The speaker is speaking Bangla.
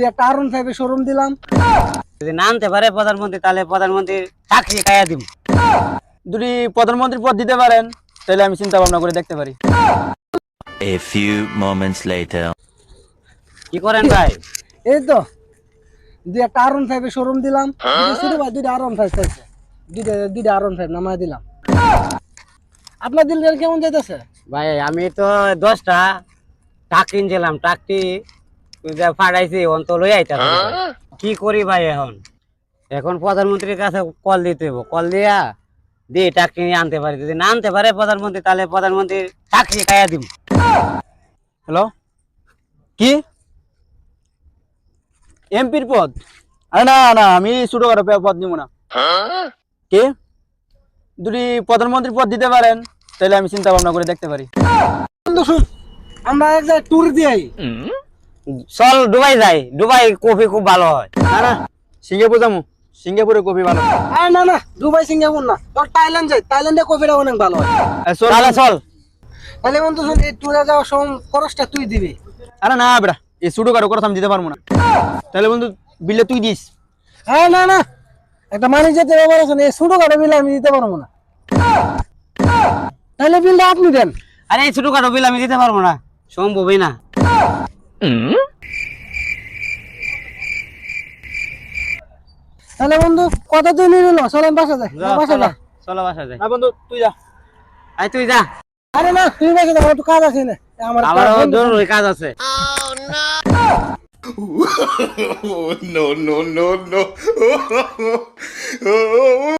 একটা আরন ফাইভে শোরুম দিলাম। যদি না আনতে পারে প্রধানমন্ত্রী, তাহলে প্রধানমন্ত্রীর চাকরি খাইয়া দিব। যদি প্রধানমন্ত্রী পদ দিতে পারেন তাহলে আমি চিন্তা ভাবনা করে দেখতে পারি। A few moments later. কি করেন ভাই? এই তো একটা আরন ফাইভে শোরুম দিলাম। শুরু ভাই দুইটা আরন ফাইভ চাইছে, দুইটা আরন ফাইভ নামায় দিলাম। আপনার দিল কেমন যাইতেছে? ভাই আমি তো 10টা টাক কিনছিলাম, টাকটি ফাটাইছি, অন্ত লই আইতা। কি করি ভাই এখন? এখন প্রধানমন্ত্রীর কাছে কল দিতে হইব, কল দিয়া দিয়ে টাক কিনে আনতে পারি। যদি না আনতে পারে প্রধানমন্ত্রী, তাহলে প্রধানমন্ত্রীর চাকরি খাইয়া দিব। হ্যালো, কি এমপির পদ? আরে না না, আমি ছোটখাটো পদ নিব না। কি যদি প্রধানমন্ত্রী পদ দিতে পারেন তাহলে আমি চিন্তা ভাবনা করে দেখতে পারি। আমরা এক জায়গায় ট্যুর দিই। চল দুবাই যাই, দুবাই কফি খুব ভালো হয়। না না, সিঙ্গাপুর যাবো, সিঙ্গাপুরে কফি ভালো। আরে না না, দুবাই সিঙ্গাপুর না, তোর থাইল্যান্ড যাই, থাইল্যান্ডে কফিটা অনেক ভালো হয়। তাহলে চল। তাহলে বন্ধু শুন, এই ট্যুরে যাওয়ার সময় খরচটা তুই দিবি। আরে না বেটা, এই ছোটখাটো কথা আমি দিতে পারবো না। তাহলে বন্ধু বিলটা তুই দিস। হ্যাঁ না না, একটা মানুষ যেতে ব্যাপার আছে, এই ছোটখাটো বিল আমি দিতে পারবো না। তাহলে বিলটা আপনি দেন। আরে এই ছোটখাটো বিল আমি দিতে পারবো না, সম্ভবই না। তাহলে বন্ধু কত দিন নিল? চলেন বাসা যাই, বাসা যা। চলো বাসা যাই। না বন্ধু তুই যা। আই তুই যা, আরে না, তুই বাসা যা, আমার একটু কাজ আছে না। আমার জরুরি কাজ আছে। No, no, no, no.